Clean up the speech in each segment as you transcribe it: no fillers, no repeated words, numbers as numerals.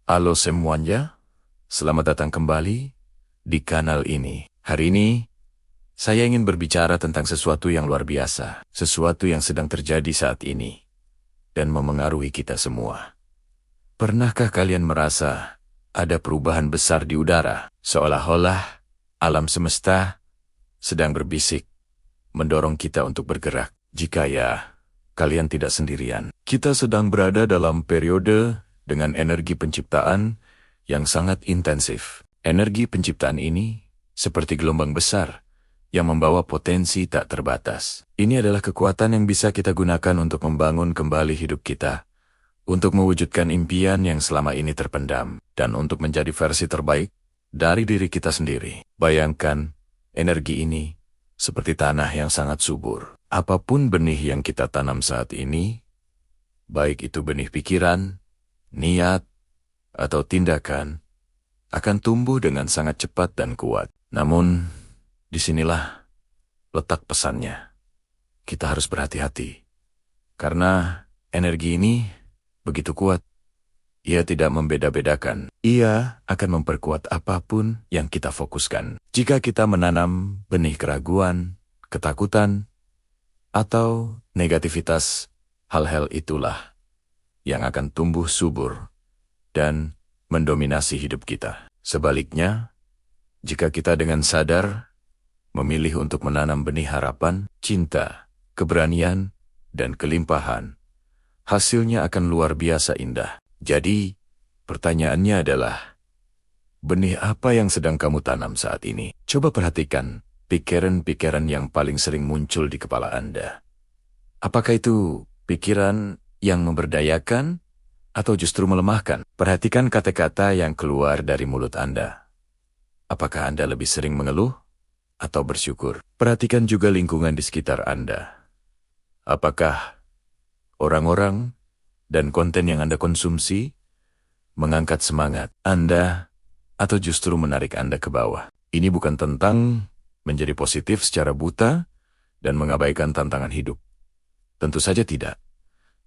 Halo semuanya, selamat datang kembali di kanal ini. Hari ini, saya ingin berbicara tentang sesuatu yang luar biasa, sesuatu yang sedang terjadi saat ini, dan memengaruhi kita semua. Pernahkah kalian merasa ada perubahan besar di udara, seolah-olah alam semesta sedang berbisik, mendorong kita untuk bergerak? Jika ya, kalian tidak sendirian. Kita sedang berada dalam periode dengan energi penciptaan yang sangat intensif. Energi penciptaan ini seperti gelombang besar yang membawa potensi tak terbatas. Ini adalah kekuatan yang bisa kita gunakan untuk membangun kembali hidup kita, untuk mewujudkan impian yang selama ini terpendam, dan untuk menjadi versi terbaik dari diri kita sendiri. Bayangkan, energi ini seperti tanah yang sangat subur. Apapun benih yang kita tanam saat ini, baik itu benih pikiran, niat, atau tindakan, akan tumbuh dengan sangat cepat dan kuat. Namun, disinilah letak pesannya. Kita harus berhati-hati, karena energi ini begitu kuat. Ia tidak membeda-bedakan. Ia akan memperkuat apapun yang kita fokuskan. Jika kita menanam benih keraguan, ketakutan, atau negativitas, hal-hal itulah yang akan tumbuh subur dan mendominasi hidup kita. Sebaliknya, jika kita dengan sadar memilih untuk menanam benih harapan, cinta, keberanian, dan kelimpahan, hasilnya akan luar biasa indah. Jadi, pertanyaannya adalah, benih apa yang sedang kamu tanam saat ini? Coba perhatikan pikiran-pikiran yang paling sering muncul di kepala Anda. Apakah itu pikiran yang memberdayakan atau justru melemahkan? Perhatikan kata-kata yang keluar dari mulut Anda. Apakah Anda lebih sering mengeluh atau bersyukur? Perhatikan juga lingkungan di sekitar Anda. Apakah orang-orang dan konten yang Anda konsumsi mengangkat semangat Anda atau justru menarik Anda ke bawah? Ini bukan tentang menjadi positif secara buta dan mengabaikan tantangan hidup. Tentu saja tidak.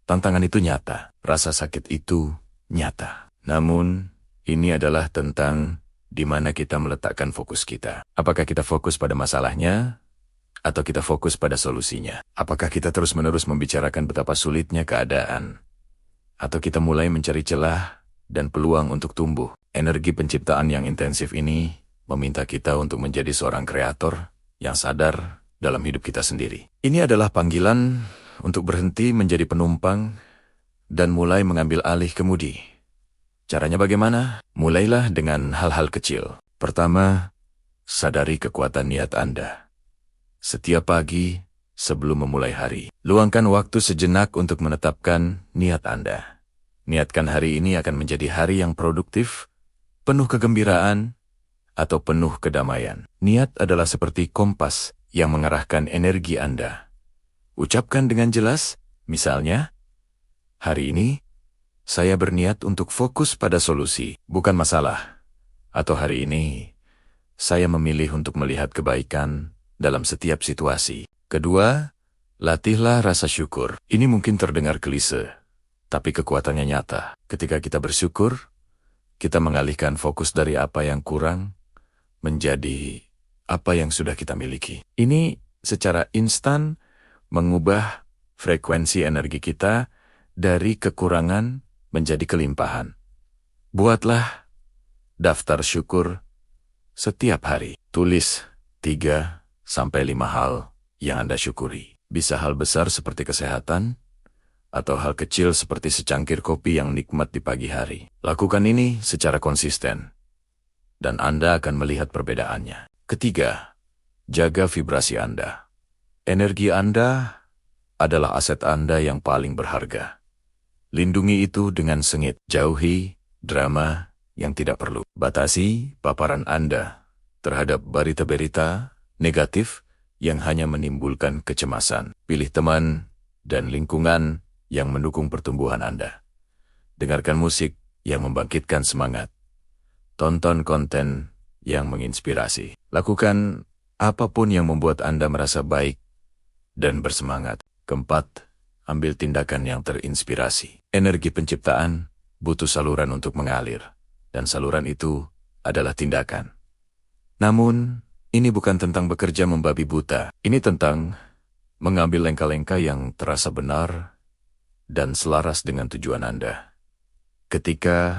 Tantangan itu nyata, rasa sakit itu nyata. Namun, ini adalah tentang di mana kita meletakkan fokus kita. Apakah kita fokus pada masalahnya, atau kita fokus pada solusinya? Apakah kita terus-menerus membicarakan betapa sulitnya keadaan, atau kita mulai mencari celah dan peluang untuk tumbuh? Energi penciptaan yang intensif ini meminta kita untuk menjadi seorang kreator yang sadar dalam hidup kita sendiri. Ini adalah panggilan untuk berhenti menjadi penumpang dan mulai mengambil alih kemudi. Caranya bagaimana? Mulailah dengan hal-hal kecil. Pertama, sadari kekuatan niat Anda. Setiap pagi sebelum memulai hari, luangkan waktu sejenak untuk menetapkan niat Anda. Niatkan hari ini akan menjadi hari yang produktif, penuh kegembiraan, atau penuh kedamaian. Niat adalah seperti kompas yang mengarahkan energi Anda. Ucapkan dengan jelas, misalnya, hari ini, saya berniat untuk fokus pada solusi, bukan masalah. Atau hari ini, saya memilih untuk melihat kebaikan dalam setiap situasi. Kedua, latihlah rasa syukur. Ini mungkin terdengar klise, tapi kekuatannya nyata. Ketika kita bersyukur, kita mengalihkan fokus dari apa yang kurang menjadi apa yang sudah kita miliki. Ini secara instan mengubah frekuensi energi kita dari kekurangan menjadi kelimpahan. Buatlah daftar syukur setiap hari. Tulis 3-5 hal yang Anda syukuri. Bisa hal besar seperti kesehatan, atau hal kecil seperti secangkir kopi yang nikmat di pagi hari. Lakukan ini secara konsisten, dan Anda akan melihat perbedaannya. Ketiga, jaga vibrasi Anda. Energi Anda adalah aset Anda yang paling berharga. Lindungi itu dengan sengit. Jauhi drama yang tidak perlu. Batasi paparan Anda terhadap berita-berita negatif yang hanya menimbulkan kecemasan. Pilih teman dan lingkungan yang mendukung pertumbuhan Anda. Dengarkan musik yang membangkitkan semangat. Tonton konten yang menginspirasi. Lakukan apapun yang membuat Anda merasa baik dan bersemangat. Keempat, ambil tindakan yang terinspirasi. Energi penciptaan butuh saluran untuk mengalir, dan saluran itu adalah tindakan. Namun, ini bukan tentang bekerja membabi buta. Ini tentang mengambil langkah-langkah yang terasa benar dan selaras dengan tujuan Anda. Ketika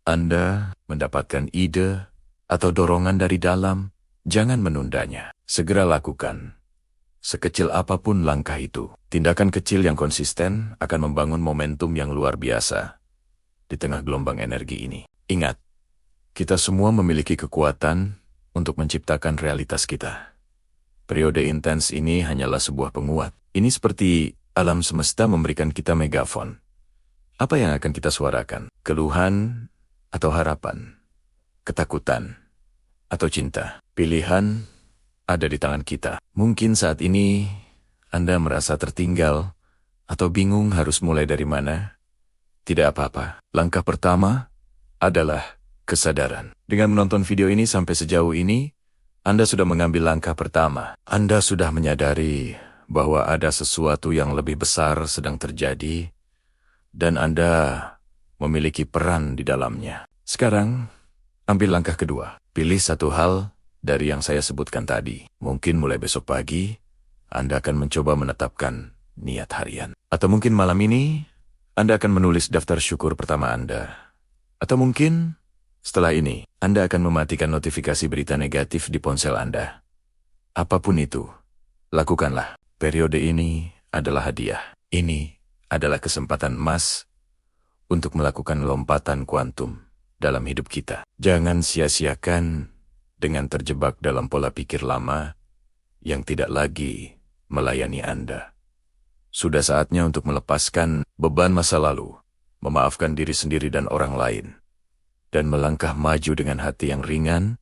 Anda mendapatkan ide atau dorongan dari dalam, jangan menundanya. Segera lakukan. Sekecil apapun langkah itu, tindakan kecil yang konsisten akan membangun momentum yang luar biasa di tengah gelombang energi ini. Ingat, kita semua memiliki kekuatan untuk menciptakan realitas kita. Periode intens ini hanyalah sebuah penguat. Ini seperti alam semesta memberikan kita megafon. Apa yang akan kita suarakan? Keluhan atau harapan? Ketakutan atau cinta? Pilihan ada di tangan kita. Mungkin saat ini Anda merasa tertinggal atau bingung harus mulai dari mana. Tidak apa-apa. Langkah pertama adalah kesadaran. Dengan menonton video ini sampai sejauh ini, Anda sudah mengambil langkah pertama. Anda sudah menyadari bahwa ada sesuatu yang lebih besar sedang terjadi, dan Anda memiliki peran di dalamnya. Sekarang, ambil langkah kedua. Pilih satu hal dari yang saya sebutkan tadi. Mungkin mulai besok pagi, Anda akan mencoba menetapkan niat harian. Atau mungkin malam ini, Anda akan menulis daftar syukur pertama Anda. Atau mungkin setelah ini, Anda akan mematikan notifikasi berita negatif di ponsel Anda. Apapun itu, lakukanlah. Periode ini adalah hadiah. Ini adalah kesempatan emas untuk melakukan lompatan kuantum dalam hidup kita. Jangan sia-siakan dengan terjebak dalam pola pikir lama yang tidak lagi melayani Anda. Sudah saatnya untuk melepaskan beban masa lalu, memaafkan diri sendiri dan orang lain, dan melangkah maju dengan hati yang ringan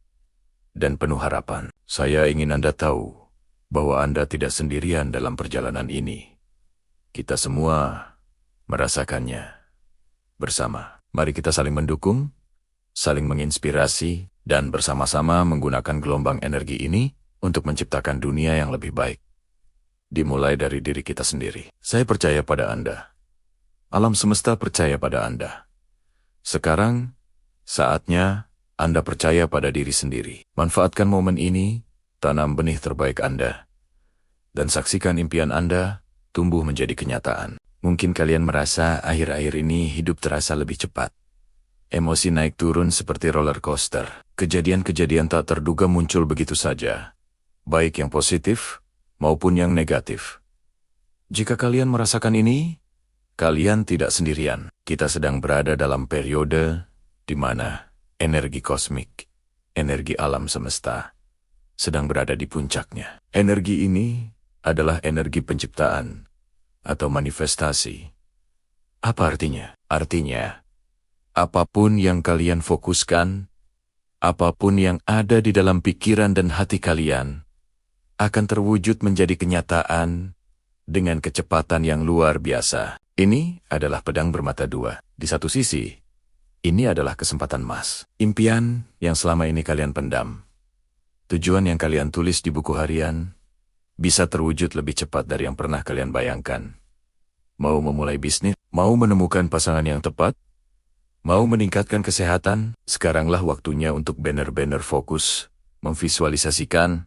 dan penuh harapan. Saya ingin Anda tahu bahwa Anda tidak sendirian dalam perjalanan ini. Kita semua merasakannya bersama. Mari kita saling mendukung, saling menginspirasi, dan bersama-sama menggunakan gelombang energi ini untuk menciptakan dunia yang lebih baik. Dimulai dari diri kita sendiri. Saya percaya pada Anda. Alam semesta percaya pada Anda. Sekarang, saatnya Anda percaya pada diri sendiri. Manfaatkan momen ini, tanam benih terbaik Anda, dan saksikan impian Anda tumbuh menjadi kenyataan. Mungkin kalian merasa akhir-akhir ini hidup terasa lebih cepat. Emosi naik turun seperti roller coaster. Kejadian-kejadian tak terduga muncul begitu saja, baik yang positif maupun yang negatif. Jika kalian merasakan ini, kalian tidak sendirian. Kita sedang berada dalam periode di mana energi kosmik, energi alam semesta, sedang berada di puncaknya. Energi ini adalah energi penciptaan atau manifestasi. Apa artinya? Artinya, apapun yang kalian fokuskan, apapun yang ada di dalam pikiran dan hati kalian, akan terwujud menjadi kenyataan dengan kecepatan yang luar biasa. Ini adalah pedang bermata dua. Di satu sisi, ini adalah kesempatan emas. Impian yang selama ini kalian pendam, tujuan yang kalian tulis di buku harian, bisa terwujud lebih cepat dari yang pernah kalian bayangkan. Mau memulai bisnis, mau menemukan pasangan yang tepat, mau meningkatkan kesehatan, sekaranglah waktunya untuk benar-benar fokus, memvisualisasikan,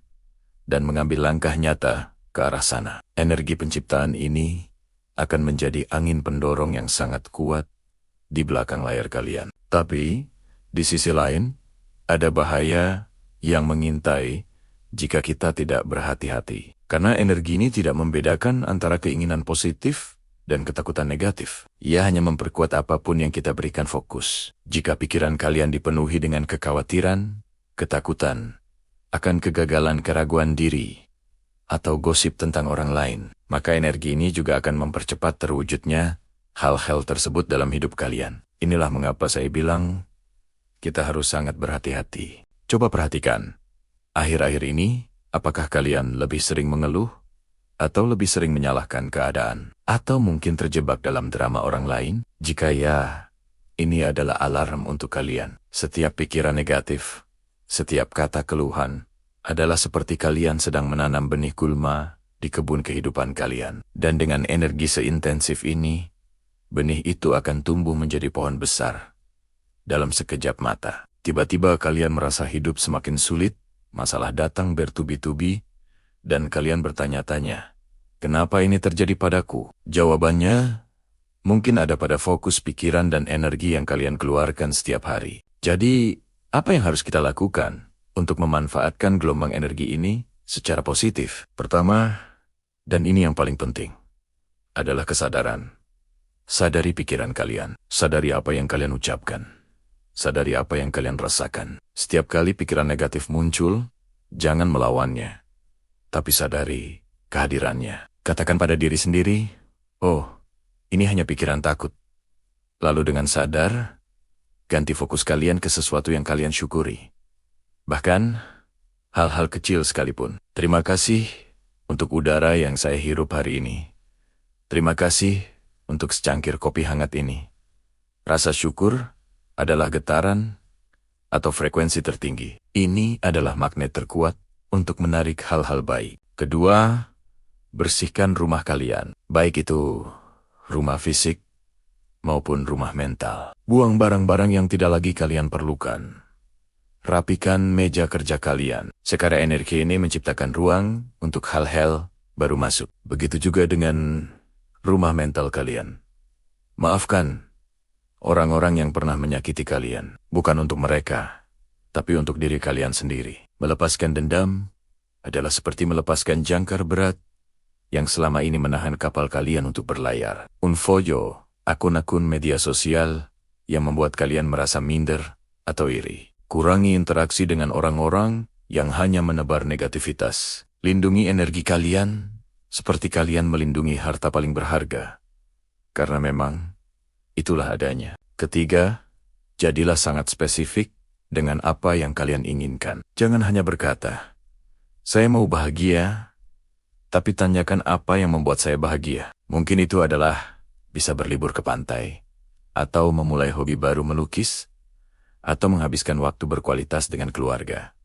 dan mengambil langkah nyata ke arah sana. Energi penciptaan ini akan menjadi angin pendorong yang sangat kuat di belakang layar kalian. Tapi, di sisi lain, ada bahaya yang mengintai jika kita tidak berhati-hati. Karena energi ini tidak membedakan antara keinginan positif dan ketakutan negatif. Ia hanya memperkuat apapun yang kita berikan fokus. Jika pikiran kalian dipenuhi dengan kekhawatiran, ketakutan, akan kegagalan, keraguan diri, atau gosip tentang orang lain, maka energi ini juga akan mempercepat terwujudnya hal-hal tersebut dalam hidup kalian. Inilah mengapa saya bilang, kita harus sangat berhati-hati. Coba perhatikan, akhir-akhir ini, apakah kalian lebih sering mengeluh, atau lebih sering menyalahkan keadaan, atau mungkin terjebak dalam drama orang lain? Jika ya, ini adalah alarm untuk kalian. Setiap pikiran negatif, setiap kata keluhan, adalah seperti kalian sedang menanam benih gulma di kebun kehidupan kalian. Dan dengan energi seintensif ini, benih itu akan tumbuh menjadi pohon besar. Dalam sekejap mata, tiba-tiba kalian merasa hidup semakin sulit, masalah datang bertubi-tubi, dan kalian bertanya-tanya, kenapa ini terjadi padaku? Jawabannya, mungkin ada pada fokus pikiran dan energi yang kalian keluarkan setiap hari. Jadi, apa yang harus kita lakukan untuk memanfaatkan gelombang energi ini secara positif? Pertama, dan ini yang paling penting, adalah kesadaran. Sadari pikiran kalian, sadari apa yang kalian ucapkan. Sadari apa yang kalian rasakan. Setiap kali pikiran negatif muncul, jangan melawannya. Tapi sadari kehadirannya. Katakan pada diri sendiri, oh, ini hanya pikiran takut. Lalu dengan sadar, ganti fokus kalian ke sesuatu yang kalian syukuri. Bahkan, hal-hal kecil sekalipun. Terima kasih untuk udara yang saya hirup hari ini. Terima kasih untuk secangkir kopi hangat ini. Rasa syukur adalah getaran atau frekuensi tertinggi. Ini adalah magnet terkuat untuk menarik hal-hal baik. Kedua, bersihkan rumah kalian, baik itu rumah fisik maupun rumah mental. Buang barang-barang yang tidak lagi kalian perlukan. Rapikan meja kerja kalian. Sekarang energi ini menciptakan ruang untuk hal-hal baru masuk. Begitu juga dengan rumah mental kalian. Maafkan orang-orang yang pernah menyakiti kalian, bukan untuk mereka, tapi untuk diri kalian sendiri. Melepaskan dendam adalah seperti melepaskan jangkar berat yang selama ini menahan kapal kalian untuk berlayar. Unfollow akun-akun media sosial yang membuat kalian merasa minder atau iri. Kurangi interaksi dengan orang-orang yang hanya menebar negativitas. Lindungi energi kalian seperti kalian melindungi harta paling berharga. Karena memang itulah adanya. Ketiga, jadilah sangat spesifik dengan apa yang kalian inginkan. Jangan hanya berkata, saya mau bahagia, tapi tanyakan apa yang membuat saya bahagia. Mungkin itu adalah bisa berlibur ke pantai, atau memulai hobi baru melukis, atau menghabiskan waktu berkualitas dengan keluarga.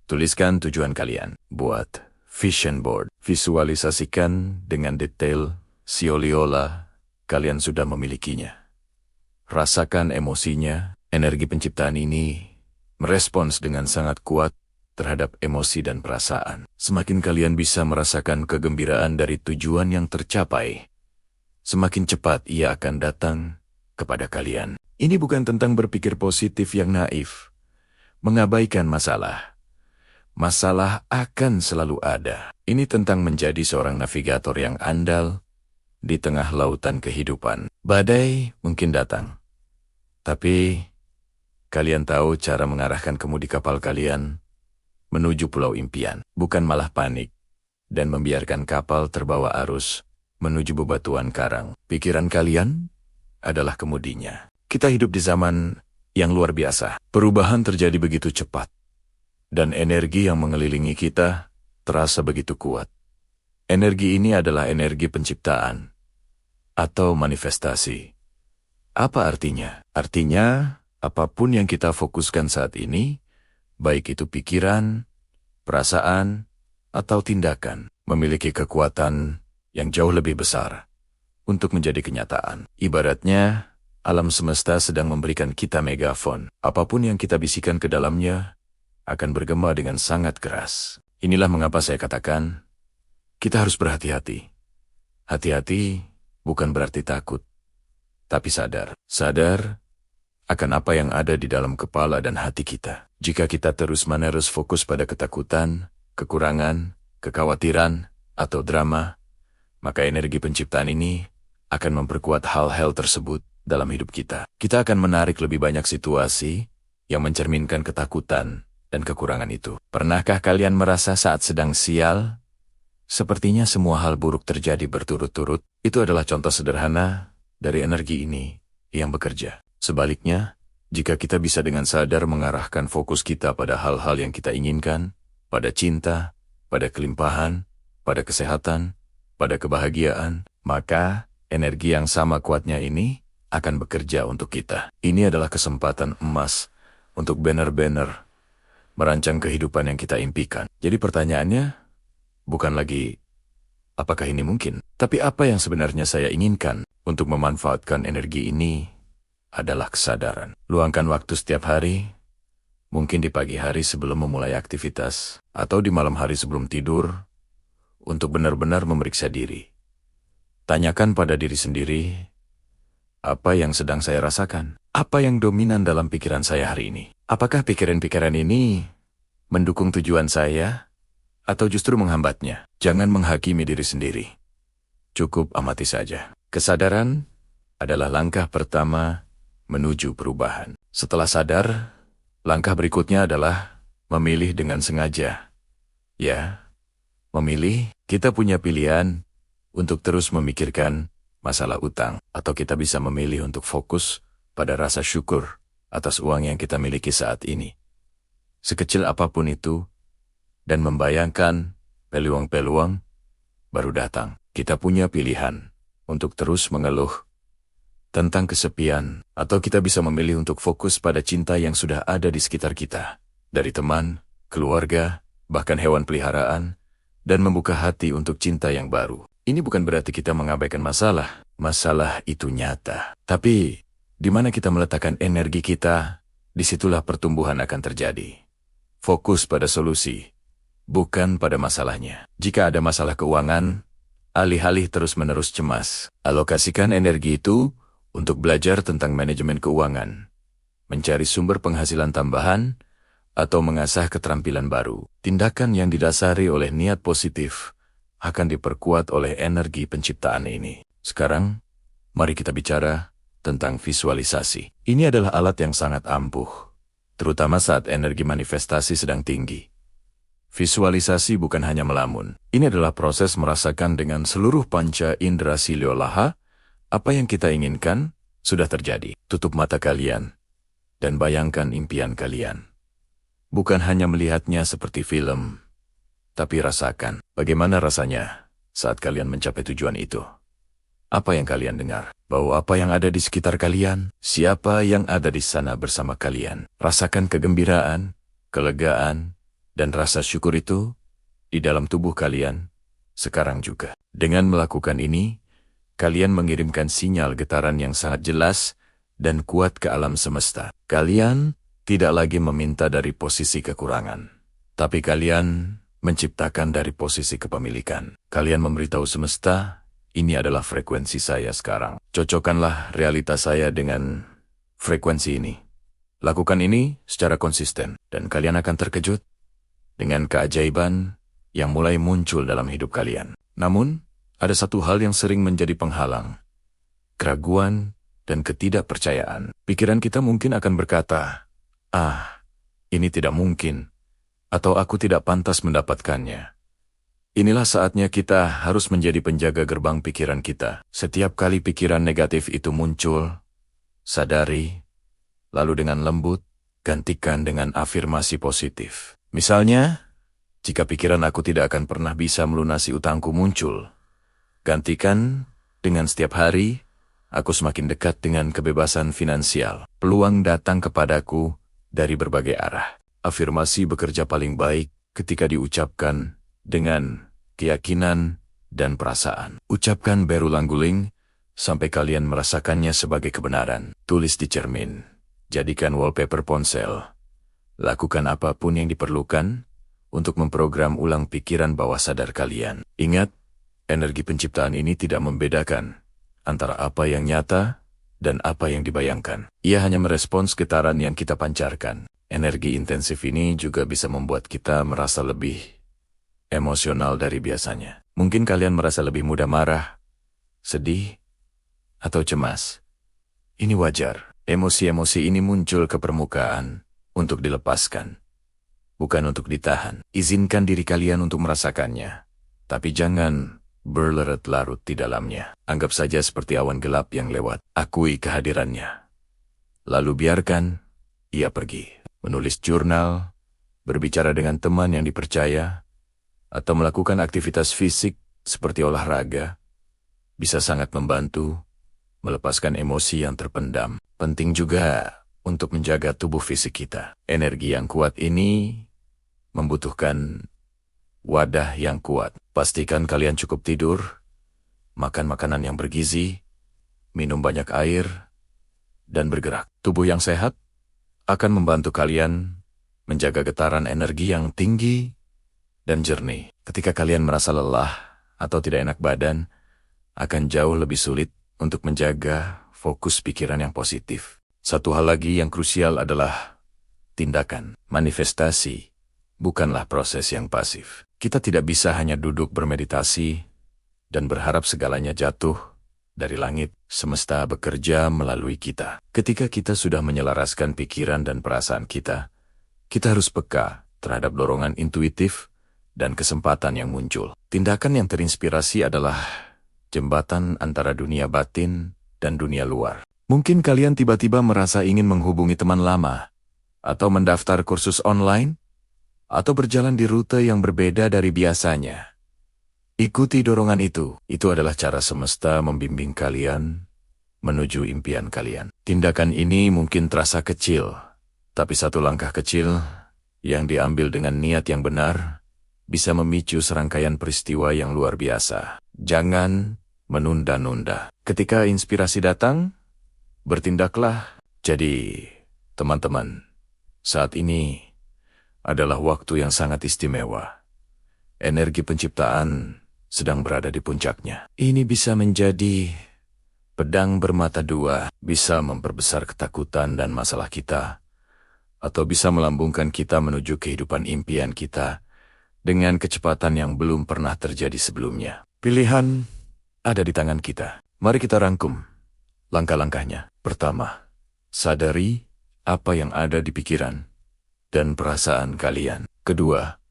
Tuliskan tujuan kalian. Buat vision board. Visualisasikan dengan detail seolah-olah kalian sudah memilikinya. Rasakan emosinya. Energi penciptaan ini merespons dengan sangat kuat terhadap emosi dan perasaan. Semakin kalian bisa merasakan kegembiraan dari tujuan yang tercapai, semakin cepat ia akan datang kepada kalian. Ini bukan tentang berpikir positif yang naif, mengabaikan masalah. Masalah akan selalu ada. Ini tentang menjadi seorang navigator yang andal di tengah lautan kehidupan. Badai mungkin datang, tapi kalian tahu cara mengarahkan kemudi kapal kalian menuju pulau impian, bukan malah panik dan membiarkan kapal terbawa arus menuju bebatuan karang. Pikiran kalian adalah kemudinya. Kita hidup di zaman yang luar biasa. Perubahan terjadi begitu cepat, dan energi yang mengelilingi kita terasa begitu kuat. Energi ini adalah energi penciptaan atau manifestasi. Apa artinya? Artinya, apapun yang kita fokuskan saat ini, baik itu pikiran, perasaan, atau tindakan, memiliki kekuatan yang jauh lebih besar untuk menjadi kenyataan. Ibaratnya, alam semesta sedang memberikan kita megafon. Apapun yang kita bisikan ke dalamnya akan bergema dengan sangat keras. Inilah mengapa saya katakan, kita harus berhati-hati. Hati-hati bukan berarti takut, tapi sadar. Sadar akan apa yang ada di dalam kepala dan hati kita. Jika kita terus-menerus fokus pada ketakutan, kekurangan, kekhawatiran, atau drama, maka energi penciptaan ini akan memperkuat hal-hal tersebut dalam hidup kita. Kita akan menarik lebih banyak situasi yang mencerminkan ketakutan dan kekurangan itu. Pernahkah kalian merasa saat sedang sial, sepertinya semua hal buruk terjadi berturut-turut? Itu adalah contoh sederhana dari energi ini yang bekerja. Sebaliknya, jika kita bisa dengan sadar mengarahkan fokus kita pada hal-hal yang kita inginkan, pada cinta, pada kelimpahan, pada kesehatan, pada kebahagiaan, maka energi yang sama kuatnya ini akan bekerja untuk kita. Ini adalah kesempatan emas untuk benar-benar merancang kehidupan yang kita impikan. Jadi pertanyaannya bukan lagi apakah ini mungkin? Tapi apa yang sebenarnya saya inginkan untuk memanfaatkan energi ini adalah kesadaran. Luangkan waktu setiap hari, mungkin di pagi hari sebelum memulai aktivitas, atau di malam hari sebelum tidur, untuk benar-benar memeriksa diri. Tanyakan pada diri sendiri, apa yang sedang saya rasakan? Apa yang dominan dalam pikiran saya hari ini? Apakah pikiran-pikiran ini mendukung tujuan saya, atau justru menghambatnya? Jangan menghakimi diri sendiri. Cukup amati saja. Kesadaran adalah langkah pertama menuju perubahan. Setelah sadar, langkah berikutnya adalah memilih dengan sengaja. Ya, memilih, kita punya pilihan untuk terus memikirkan masalah utang, atau kita bisa memilih untuk fokus pada rasa syukur atas uang yang kita miliki saat ini. Sekecil apapun itu, dan membayangkan peluang-peluang baru datang. Kita punya pilihan untuk terus mengeluh tentang kesepian, atau kita bisa memilih untuk fokus pada cinta yang sudah ada di sekitar kita, dari teman, keluarga, bahkan hewan peliharaan, dan membuka hati untuk cinta yang baru. Ini bukan berarti kita mengabaikan masalah. Masalah itu nyata. Tapi, di mana kita meletakkan energi kita, disitulah pertumbuhan akan terjadi. Fokus pada solusi, bukan pada masalahnya. Jika ada masalah keuangan, alih-alih terus-menerus cemas, alokasikan energi itu untuk belajar tentang manajemen keuangan, mencari sumber penghasilan tambahan, atau mengasah keterampilan baru. Tindakan yang didasari oleh niat positif akan diperkuat oleh energi penciptaan ini. Sekarang, mari kita bicara tentang visualisasi. Ini adalah alat yang sangat ampuh, terutama saat energi manifestasi sedang tinggi. Visualisasi bukan hanya melamun. Ini adalah proses merasakan dengan seluruh panca indera siliolah apa yang kita inginkan sudah terjadi. Tutup mata kalian dan bayangkan impian kalian. Bukan hanya melihatnya seperti film, tapi rasakan bagaimana rasanya saat kalian mencapai tujuan itu. Apa yang kalian dengar? Bau apa yang ada di sekitar kalian? Siapa yang ada di sana bersama kalian? Rasakan kegembiraan, kelegaan, dan rasa syukur itu di dalam tubuh kalian sekarang juga. Dengan melakukan ini, kalian mengirimkan sinyal getaran yang sangat jelas dan kuat ke alam semesta. Kalian tidak lagi meminta dari posisi kekurangan, tapi kalian menciptakan dari posisi kepemilikan. Kalian memberitahu semesta, ini adalah frekuensi saya sekarang. Cocokkanlah realitas saya dengan frekuensi ini. Lakukan ini secara konsisten, dan kalian akan terkejut dengan keajaiban yang mulai muncul dalam hidup kalian. Namun, ada satu hal yang sering menjadi penghalang. Keraguan dan ketidakpercayaan. Pikiran kita mungkin akan berkata, ini tidak mungkin, atau aku tidak pantas mendapatkannya. Inilah saatnya kita harus menjadi penjaga gerbang pikiran kita. Setiap kali pikiran negatif itu muncul, sadari, lalu dengan lembut, gantikan dengan afirmasi positif. Misalnya, jika pikiran aku tidak akan pernah bisa melunasi utangku muncul, gantikan dengan setiap hari, aku semakin dekat dengan kebebasan finansial. Peluang datang kepadaku dari berbagai arah. Afirmasi bekerja paling baik ketika diucapkan dengan keyakinan dan perasaan. Ucapkan berulang-ulang sampai kalian merasakannya sebagai kebenaran. Tulis di cermin. Jadikan wallpaper ponsel. Lakukan apapun yang diperlukan untuk memprogram ulang pikiran bawah sadar kalian. Ingat, energi penciptaan ini tidak membedakan antara apa yang nyata dan apa yang dibayangkan. Ia hanya merespons getaran yang kita pancarkan. Energi intensif ini juga bisa membuat kita merasa lebih emosional dari biasanya. Mungkin kalian merasa lebih mudah marah, sedih, atau cemas. Ini wajar. Emosi-emosi ini muncul ke permukaan untuk dilepaskan, bukan untuk ditahan. Izinkan diri kalian untuk merasakannya, tapi jangan berlarut-larut di dalamnya. Anggap saja seperti awan gelap yang lewat. Akui kehadirannya. Lalu biarkan ia pergi. Menulis jurnal, berbicara dengan teman yang dipercaya, atau melakukan aktivitas fisik seperti olahraga, bisa sangat membantu melepaskan emosi yang terpendam. Penting juga untuk menjaga tubuh fisik kita. Energi yang kuat ini membutuhkan wadah yang kuat. Pastikan kalian cukup tidur, makan makanan yang bergizi, minum banyak air, dan bergerak. Tubuh yang sehat akan membantu kalian menjaga getaran energi yang tinggi dan jernih. Ketika kalian merasa lelah atau tidak enak badan, akan jauh lebih sulit untuk menjaga fokus pikiran yang positif. Satu hal lagi yang krusial adalah tindakan. Manifestasi bukanlah proses yang pasif. Kita tidak bisa hanya duduk bermeditasi dan berharap segalanya jatuh dari langit. Semesta bekerja melalui kita. Ketika kita sudah menyelaraskan pikiran dan perasaan kita harus peka terhadap dorongan intuitif dan kesempatan yang muncul. Tindakan yang terinspirasi adalah jembatan antara dunia batin dan dunia luar. Mungkin kalian tiba-tiba merasa ingin menghubungi teman lama, atau mendaftar kursus online, atau berjalan di rute yang berbeda dari biasanya. Ikuti dorongan itu. Itu adalah cara semesta membimbing kalian menuju impian kalian. Tindakan ini mungkin terasa kecil, tapi satu langkah kecil yang diambil dengan niat yang benar bisa memicu serangkaian peristiwa yang luar biasa. Jangan menunda-nunda. Ketika inspirasi datang, bertindaklah. Jadi, teman-teman, saat ini adalah waktu yang sangat istimewa. Energi penciptaan sedang berada di puncaknya. Ini bisa menjadi pedang bermata dua, bisa memperbesar ketakutan dan masalah kita, atau bisa melambungkan kita menuju kehidupan impian kita dengan kecepatan yang belum pernah terjadi sebelumnya. Pilihan ada di tangan kita. Mari kita rangkum langkah-langkahnya. Pertama, sadari apa yang ada di pikiran dan perasaan kalian. Kedua,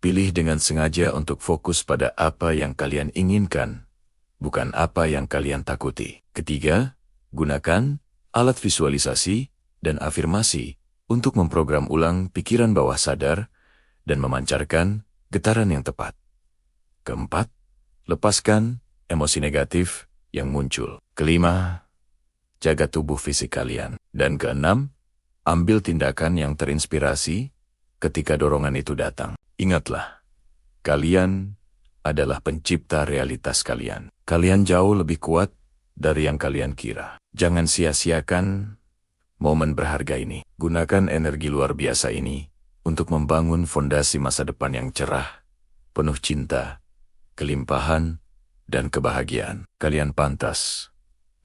pilih dengan sengaja untuk fokus pada apa yang kalian inginkan, bukan apa yang kalian takuti. Ketiga, gunakan alat visualisasi dan afirmasi untuk memprogram ulang pikiran bawah sadar dan memancarkan getaran yang tepat. Keempat, lepaskan emosi negatif yang muncul. Kelima, jaga tubuh fisik kalian. Dan keenam, ambil tindakan yang terinspirasi ketika dorongan itu datang. Ingatlah, kalian adalah pencipta realitas kalian. Kalian jauh lebih kuat dari yang kalian kira. Jangan sia-siakan momen berharga ini. Gunakan energi luar biasa ini untuk membangun fondasi masa depan yang cerah, penuh cinta, kelimpahan, dan kebahagiaan. Kalian pantas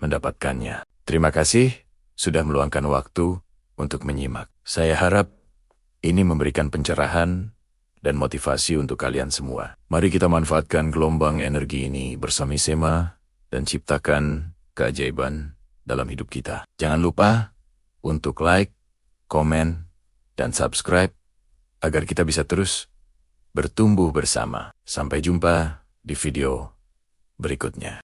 mendapatkannya. Terima kasih sudah meluangkan waktu untuk menyimak. Saya harap ini memberikan pencerahan dan motivasi untuk kalian semua. Mari kita manfaatkan gelombang energi ini bersama-sama dan ciptakan keajaiban dalam hidup kita. Jangan lupa untuk like, komen, dan subscribe agar kita bisa terus bertumbuh bersama. Sampai jumpa di video berikutnya.